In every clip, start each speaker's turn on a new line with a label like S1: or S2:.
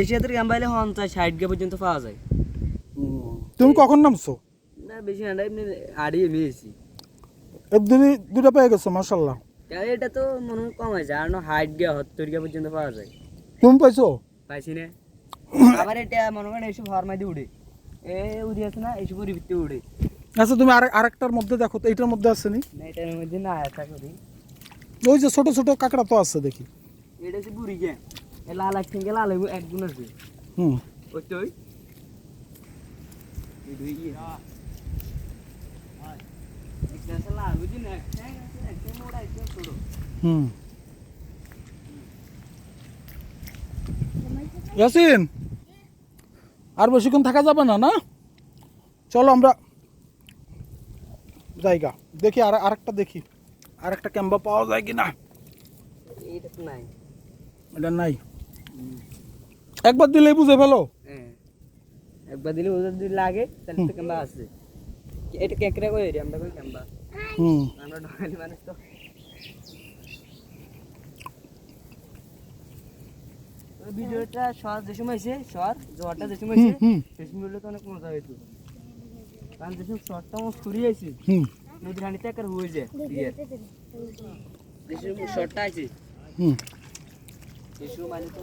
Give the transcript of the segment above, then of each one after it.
S1: এশিয়াতের ক্যাম্বাইলে 50-60 পর্যন্ত পাওয়া যায়।
S2: তুমি কখন নামছো?
S1: না বেশি না, এমনি হারিয়ে নিয়েছি।
S2: একদিনই দুটো পেয়ে গেছো, মাশাল্লাহ।
S1: এটা তো মনে হয় কম হয়েছে, আর 60 পর্যন্ত পাওয়া যায়।
S2: তুমি পাইছো?
S1: পাইছি না। আবার এটা মনে করেন এইসব হরমাই দিয়ে উড়ে, উড়ে আছে না, এইসব উড়ি ভিত্তি উড়ে।
S2: আচ্ছা তুমি আরেকটার মধ্যে দেখো তো, এইটার মধ্যে আছে নি?
S1: না এটার মধ্যে না, আশা করি
S2: ওই যে ছোট ছোট কাঁকড়া তো আছে দেখি।
S1: এটা হচ্ছে বুড়ি গে, লাল একসঙ্গে গেলে লাল একগুণ আছে।
S2: হুম
S1: ওই তো ওই লাল বুঝি না, মোড়া একটু ছোট।
S2: হুম ইয়াসিন, আর বেশিক্ষণ থাকা যাবে না, না? চলো আমরা জায়গা দেখি, আরেকটা দেখি, আরেকটা ক্যাম্বা পাওয়া যায় কি না।
S1: এইটা তো নাই।
S2: এটা নাই, একবার দিলেই বুঝে ফেলো।
S1: হ্যাঁ একবার দিলে ওদের যদি লাগে তাহলে তো ক্যাম্বা আছে। এটা কেকড়া কই রে, আমরা কই ক্যাম্বা।
S2: হুম
S1: আমরা ঢাকালি মানুষ তো। ওই ভিডিওটা শর্ট যে সময় এসে শর্ট জোয়ারটা যে সময় এসে সেই সময়গুলো তো অনেক মজা হইতো, কারণ যে সময় শর্টটা আমার ফুরিয়ে আইছি
S2: হুম
S1: নদীর হানিতে একবার হয়ে যায় ইয়ে যে সময় শর্টটা আছে
S2: হুম
S1: সেই সময় মানে তো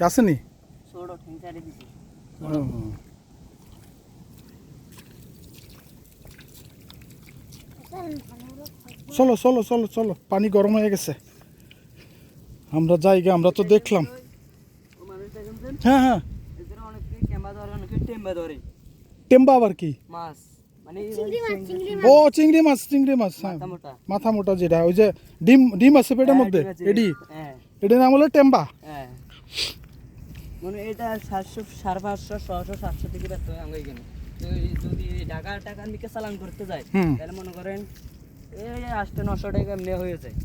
S2: আসেনি।
S1: ছোট তিন চারে দিছি।
S2: চলো চলো চলো চলো, পানি গরম হয়ে গেছে, আমরা জায়গা আমরা তো দেখলাম।
S1: ও মানুষ দেখেন
S2: হ্যাঁ হ্যাঁ,
S1: এদের অনেকে ক্যাম্বা ধরে, অনেকে টেম্বা ধরে
S2: টেম্বা আবার কি?
S1: মাছ, মানে
S2: ও চিংড়ি মাছ, চিংড়ি মাছ, হ্যাঁ
S1: মাথা মোটা।
S2: মাথা মোটা, যেটা ওই যে ডিম ডিম আছে পেটের মধ্যে,
S1: ডিম আছে,
S2: এডি,
S1: হ্যাঁ
S2: এটার নাম হলো টেম্বা।
S1: হ্যাঁ, মানে এটা 700 550 600 700 থেকে ব্যস্ত হয় আমরা এখানে। তো যদি টাকার দিকে চালান করতে যায় তাহলে মনে করেন এই 800-900 টাকা এমনি হয়ে যায়।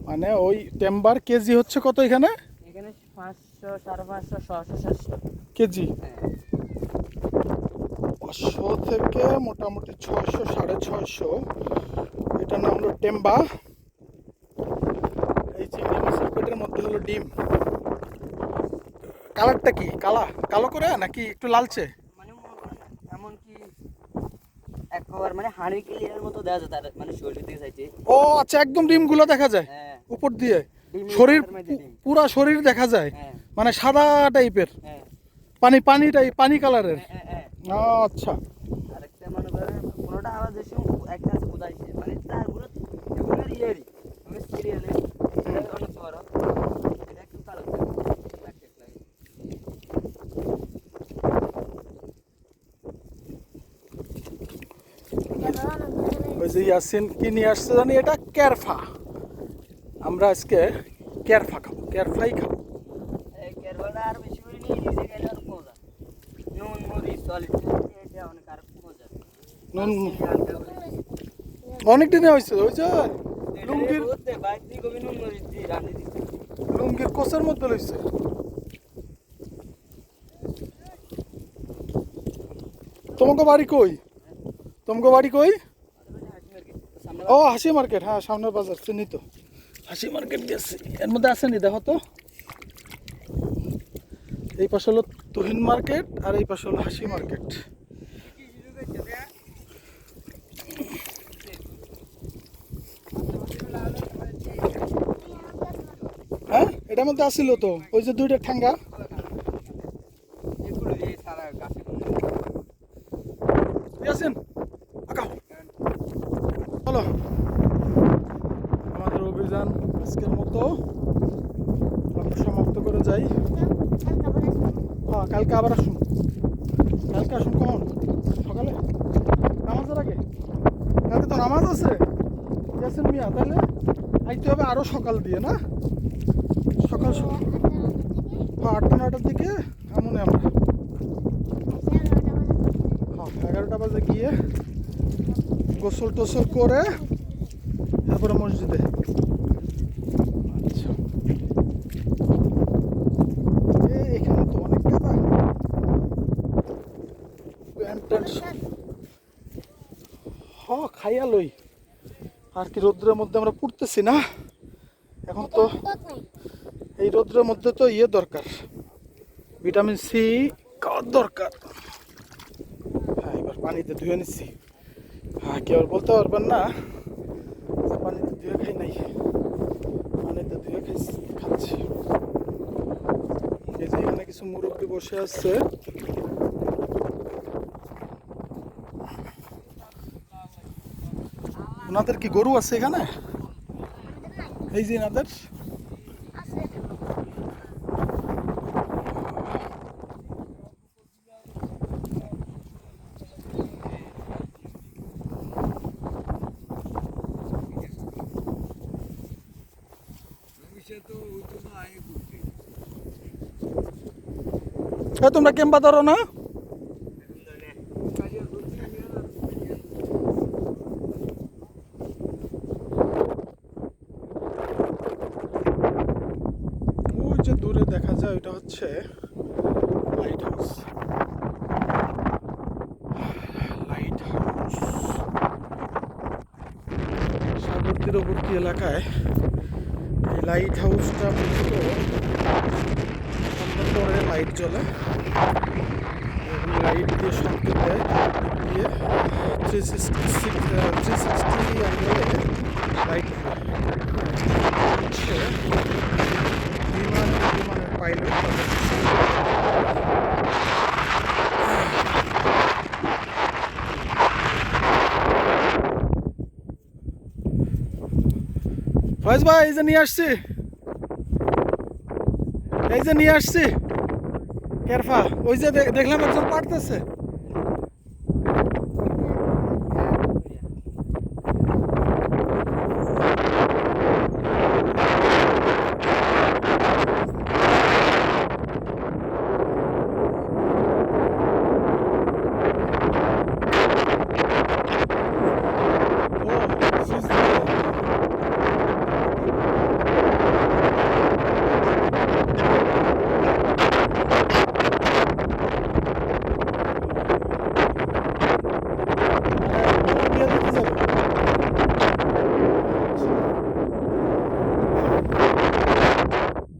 S2: মানে ওই টেম্বার কেজি হচ্ছে কত এখানে?
S1: এখানে 500 550 600 700
S2: কেজি,
S1: হ্যাঁ
S2: 500 থেকে মোটামুটি 600 650। এটার নাম হলো টেম্বা। এই চিংড়ি মাছের পেটের মধ্যে হলো ডিম। কালারটা কি কালা কালো করে নাকি একটু লালচে?
S1: মানে মনে করেন এমন কি একবার মানে হাড়ি ক্লিয়ারের মতো দেখা যায়, তার মানে শরীর দিকে চাইছে।
S2: ও আচ্ছা, একদম ডিমগুলো দেখা যায়
S1: হ্যাঁ
S2: উপর দিয়ে,
S1: ডিমের
S2: শরীর
S1: মাথার মধ্যে ডিম।
S2: পুরা শরীর দেখা যায়,
S1: হ্যাঁ
S2: মানে সাদা টাইপের,
S1: হ্যাঁ
S2: পানি কালারের।
S1: হ্যাঁ হ্যাঁ।
S2: আচ্ছা,
S1: আরেকটা মনে করেন কোনোটা আবার যে সময় একটা আছে কোদাইছে, মানে তারগুলো এগুলোর ইয়েরই আমি সিরিয়ালে অনেক বড়, এটা একটু কালো লাগে।
S2: ওই যে ইয়াসিন কি নিয়ে আসছে জানি, এটা ক্যারফা। আমরা আজকে ক্যারফা খাবো, ক্যারফাই খাবো।
S1: এই কেরবাটা আর বেশি করে নিয়ে নিজে গেলে আর মজা, নুন মরিচ সলিড এটা অনেক আর মজা।
S2: নুন অনেক দিনে হয়েছে, ওই যে লুঙ্গির
S1: বাইরে কবি নুন মরিচ দিয়ে রান্না দিচ্ছে।
S2: লুঙ্গির কোষের মধ্যে লইছে। তোমাকে বাড়ি কই? তোমাকে বাড়ি কই? ও হাসি মার্কেট, হ্যাঁ সামনের বাজার চিনি তো, হাসি মার্কেট গেছি। এর মধ্যে আসেনি দেখো তো, এই পাশে হলো তুহিন মার্কেট আর এই পাশে হলো হাসি মার্কেট। হ্যাঁ এটার মধ্যে আসিল তো ওই যে দুইটা ঠ্যাঙ্গা। ইয়াসিন আঁকাও, চলো আমাদের অভিযান আজকের মতো আমরা সমাপ্ত করে যাই। হ্যাঁ কালকে আবার আসুন, কালকে আসুন কখন? সকালে নামাজের আগে? কালকে তো নামাজ আছে ইয়াসিন মিয়া, তাহলে আইতে হবে আরও সকাল দিয়ে, না? সকাল সকাল, হ্যাঁ 8টা 9টার দিকে এমন আমরা, হ্যাঁ 11টা বাজে গিয়ে গোসল টোসল করে তারপরে মসজিদে। আচ্ছা, এখানে তো অনেক কাদা। প্যান্ট ট্যান্ট খাইয়া লই। আর কি রোদ্রের মধ্যে আমরা পড়তেছি না এখন তো। এই রোদ্রের মধ্যে তো দরকার, ভিটামিন সি খাওয়ার দরকার। হ্যাঁ, এবার পানিতে ধুয়ে নিচ্ছি। হ্যাঁ, কেউ আর বলতে পারবেন না যে পানিতে ধুয়ে খাই নাই, পানিতে ধুয়ে খাচ্ছি। এই যে এখানে কিছু মুরব্বি বসে আছে। ওনাদের কি গরু আছে এখানে? এই যে এনাদের তোমরা কেম্বা ধরো না? ওই যে দূরে দেখা যায় ওইটা হচ্ছে লাইট হাউস। লাইট হাউস সাগর তীরবর্তী এলাকায়। এই লাইট হাউসটা মূলত সন্ধ্যার পরে লাইট জ্বলে, লাইট দিয়ে সংকেত দেয় দিয়ে 360 অ্যাঙ্গেলে লাইট হচ্ছে বিমানের পাইলট। ফয়েজ ভাই, এই যে নিয়ে আসছি, এই যে নিয়ে আসছি কেরফা। ওই যে দেখলাম একজন পারতেছে।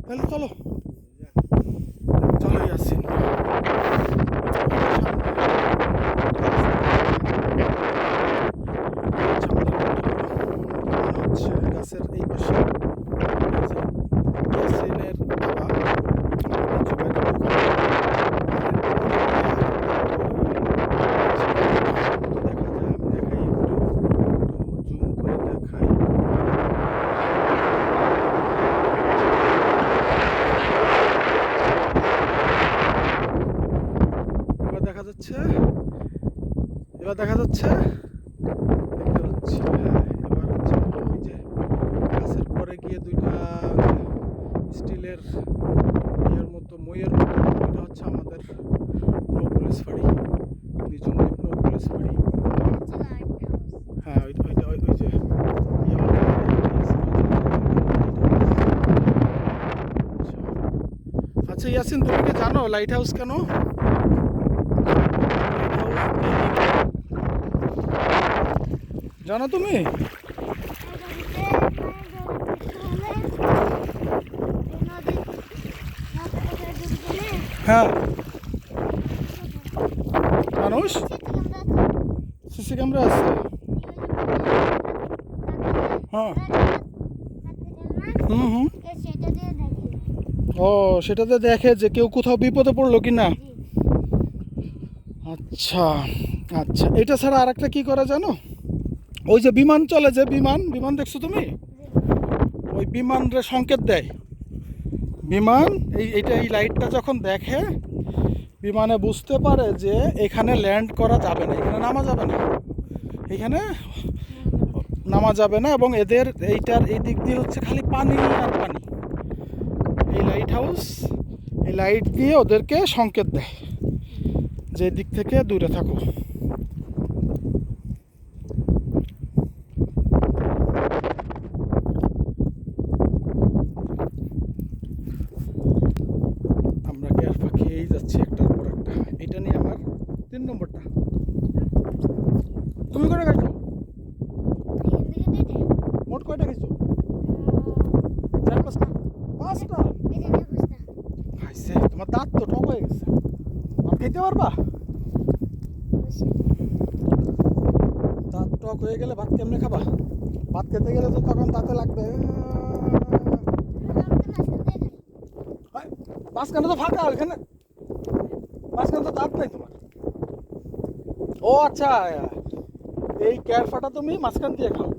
S2: তাহলে চলো চলো ইয়াসিন। হচ্ছে গাছের এই পাশে ইয়াসিনের বাবা দেখা যাচ্ছে, এবার দেখা যাচ্ছে, দেখতে পাচ্ছি। হ্যাঁ, এবার হচ্ছে ওই যে গাছের পরে গিয়ে দুইটা স্টিলের ইয়ের মতো মইয়ের মতো, ওইটা হচ্ছে আমাদের নৌ পুলিশ ফাঁড়ি, নিজুমদ্বীপ নৌ পুলিশ ফাঁড়ি। হ্যাঁ, ওইটা ওই যে আচ্ছা ইয়াসিন, তুমি কি জানো লাইট হাউস কেন? জানো তুমি? হ্যাঁ, মানুষ সিসি ক্যামেরা আছে। হ্যাঁ, হুম হুম। ও, সেটাতে দেখে যে কেউ কোথাও বিপদে পড়লো কি না। আচ্ছা আচ্ছা, এটা ছাড়া আর একটা কি করে জানো? ওই যে বিমান চলে, যে বিমান দেখছো তুমি? ওই বিমানরে সংকেত দেয় বিমান। এই লাইটটা যখন দেখে, বিমানে বুঝতে পারে যে এখানে ল্যান্ড করা যাবে না, এখানে নামা যাবে না, এখানে নামা যাবে না। এবং এদের এইটার এই দিক দিয়ে হচ্ছে খালি পানি আর পানি। এই লাইট হাউস এই লাইট দিয়ে ওদেরকে সংকেত দেয় যে দিক থেকে দূরে থাকো। খেতে পারবা? দাঁত টক হয়ে গেলে ভাত কেমনে খাবা? ভাত খেতে গেলে তো তখন দাঁতে লাগবে। মাঝখানে তো ফাঁকা, ওইখানে মাঝখানে তো দাঁত নাই তোমার। ও আচ্ছা, এই ক্যারফাটা তুমি মাঝখান দিয়ে খাও,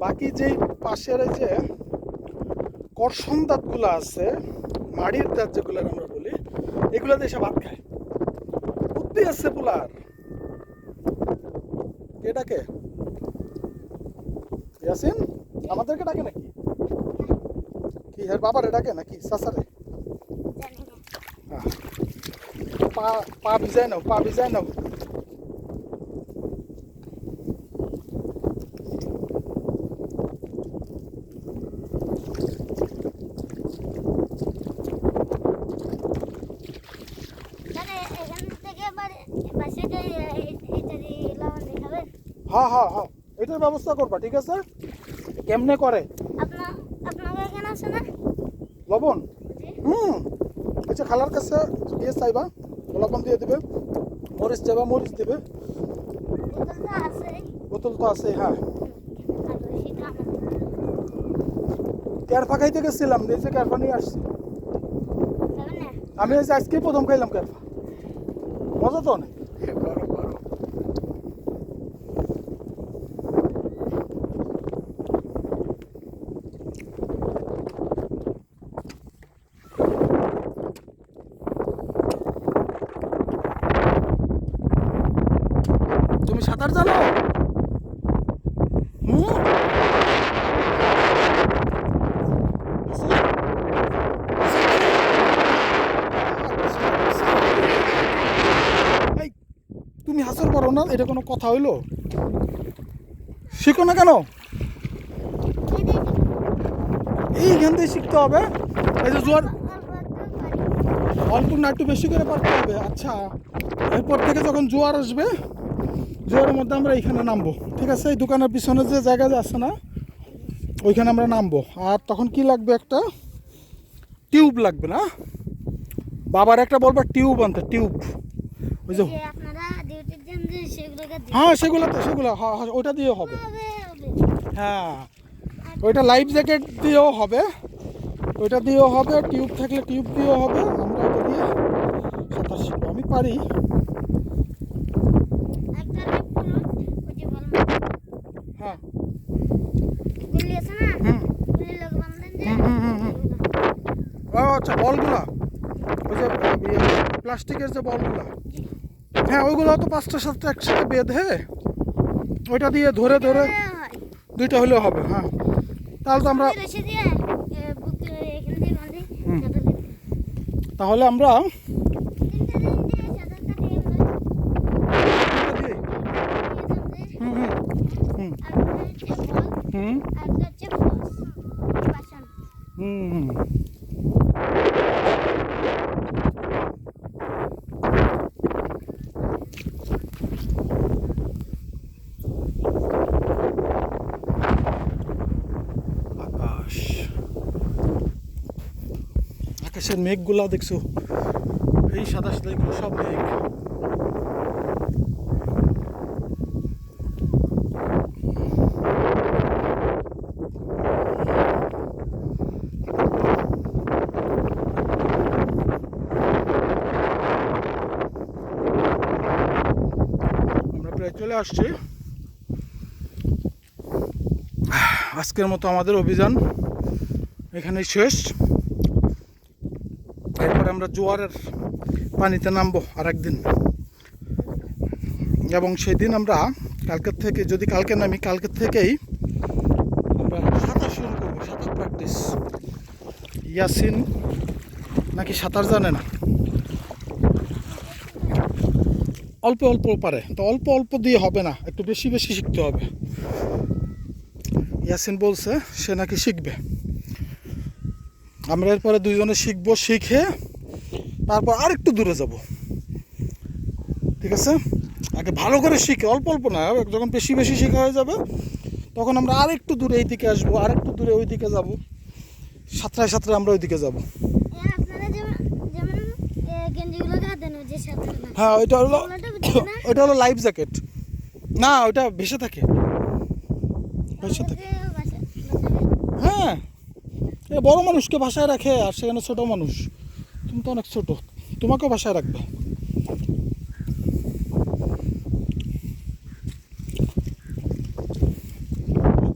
S2: বাকি যেই পাশের এই যে কর্ষণ দাঁতগুলো আছে, মাড়ির দাঁত যেগুলো আমরা বলি, এগুলো দিয়ে এসে ভাত খায়। বুদ্ধি আছে পোলার। এটাকে ইয়াসিন আমাদেরকে ডাকে নাকি? কি হের বাবার ডাকে নাকি সাসারে? পা পা ভিজায় নাও, পা ভিজায় নাও। হ্যাঁ হ্যাঁ হ্যাঁ, এটার ব্যবস্থা করবা, ঠিক আছে? কেমনে করে লবণ? আচ্ছা, খালার কাছে দিয়ে চাইবা, লবণ দিয়ে দিবে, মরিচ চাইবা, মরিচ দিবে। বোতল তো আছে, হ্যাঁ। ক্যারফা খাইতে গেছিলাম, নিজে ক্যারফা নিয়ে আসছি। আমি আজকে প্রথম খাইলাম ক্যারফা, মজা তো অনেক। তুমি সাঁতার জানো? তুমি হাসর পারো না, এটা কোনো কথা হইলো? শিখো না কেন? এইখান থেকে শিখতে হবে। এই যে জোয়ার অল্প না একটু বেশি করে পারতে হবে। আচ্ছা, এরপর থেকে যখন জোয়ার আসবে, জোয়ারের মধ্যে আমরা এইখানে নামবো, ঠিক আছে? এই দোকানের পিছনে যে জায়গা আছে না, ওইখানে আমরা নামবো। আর তখন কি লাগবে? একটা টিউব লাগবে না? বাবার একটা বলবা টিউব আনতে, টিউব। ওই যে হ্যাঁ, সেগুলো হ্যাঁ হ্যাঁ, ওইটা দিয়েও হবে। হ্যাঁ, ওইটা লাইফ জ্যাকেট দিয়েও হবে, ওইটা দিয়েও হবে, টিউব থাকলে টিউব দিয়েও হবে। আমরা ওটা দিয়ে সাঁতার শিখবো। আমি পারি। হ্যাঁ, ও আচ্ছা, বলগুলা ওই যে প্লাস্টিকের যে বলগুলা, হ্যাঁ, ওইগুলো তো 5টা 7টা একসাথে বেঁধে ওইটা দিয়ে ধরে ধরে 2টা হলেও হবে। হ্যাঁ, তাহলে তো আমরা তাহলে আমরা আকাশের মেঘগুলা দেখছো, এই সাদা সাদা এগুলো সব মেঘ। আমরা প্রায় চলে আসছি। আজকের মতো আমাদের অভিযান এখানেই শেষ। এরপর আমরা জোয়ারের পানিতে নামবো আরেকদিন, এবং সেদিন আমরা কালকের থেকে, যদি কালকে নামি, কালকের থেকেই আমরা সাঁতার শুরু করবো, সাঁতার প্র্যাকটিস। ইয়াসিন নাকি সাঁতার জানে না, অল্প অল্প পারে, তো অল্প অল্প দিয়ে হবে না, একটু বেশি বেশি শিখতে হবে। ইয়াসিন বলছে সে নাকি শিখবে। আমরা এরপরে দুইজনে শিখবো, শিখে তারপর আরেকটু দূরে যাব, ঠিক আছে? আগে ভালো করে শিখে, অল্প অল্প না, যখন বেশি বেশি শেখা হয়ে যাবে তখন আমরা আরেকটু দূরে এই দিকে আসবো, আরেকটু দূরে ওই দিকে যাবো, সাঁতরায় সাঁতরায় আমরা ওই দিকে যাবো।
S3: আপনারা যেমন গেঞ্জিগুলো গায়ে দেন, যে সাঁতার
S2: হ্যাঁ ওইটা হলো লাইফ জ্যাকেট। না ওইটা ভেসে থাকে, ভেসে থাকে। হ্যাঁ এ বড় মানুষকে বাসায় রাখে, আর সেখানে ছোট মানুষ, তুমি তো অনেক ছোট, তোমাকেও বাসায় রাখবে।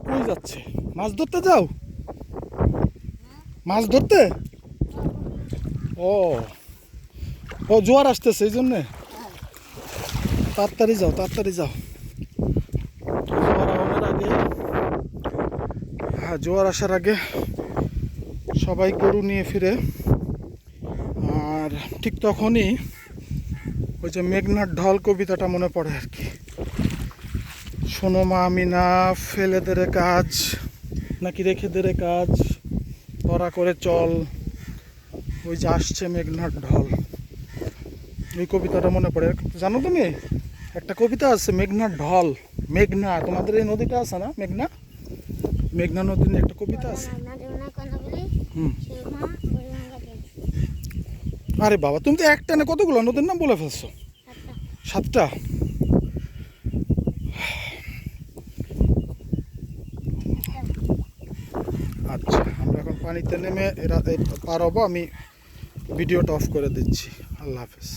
S2: কই যাচ্ছে? মাছ ধরতে যাও? মাছ ধরতে? ও ও জোয়ার আসতেছে এই জন্যে? তাড়াতাড়ি যাও, তাড়াতাড়ি যাও। জোয়ার আসার আগে, হ্যাঁ জোয়ার আসার আগে সবাই গরু নিয়ে ফিরে। আর ঠিক তখনই ওই যে মেঘনার ঢল কবিতাটা মনে পড়ে আর কি। শোনো মা আমি না ফেলে দেরে কাজ, নাকি রেখে দেরে কাজ, ধরা করে চল, ওই যে আসছে মেঘনার ঢল, ওই কবিতাটা মনে পড়ে। জানো তুমি একটা কবিতা আছে মেঘনার ঢল, মেঘনা, তোমাদের এই নদীটা আছে না মেঘনা, মেঘনা নদী নিয়ে একটা কবিতা আছে। হুম আরে বাবা তুমি তো একটা না কতগুলো নদীর নাম বলে ফেলছো, 7টা। আচ্ছা আমরা এখন পানিতে নেমে পার হবো, আমি ভিডিওটা অফ করে দিচ্ছি। আল্লাহ হাফেজ।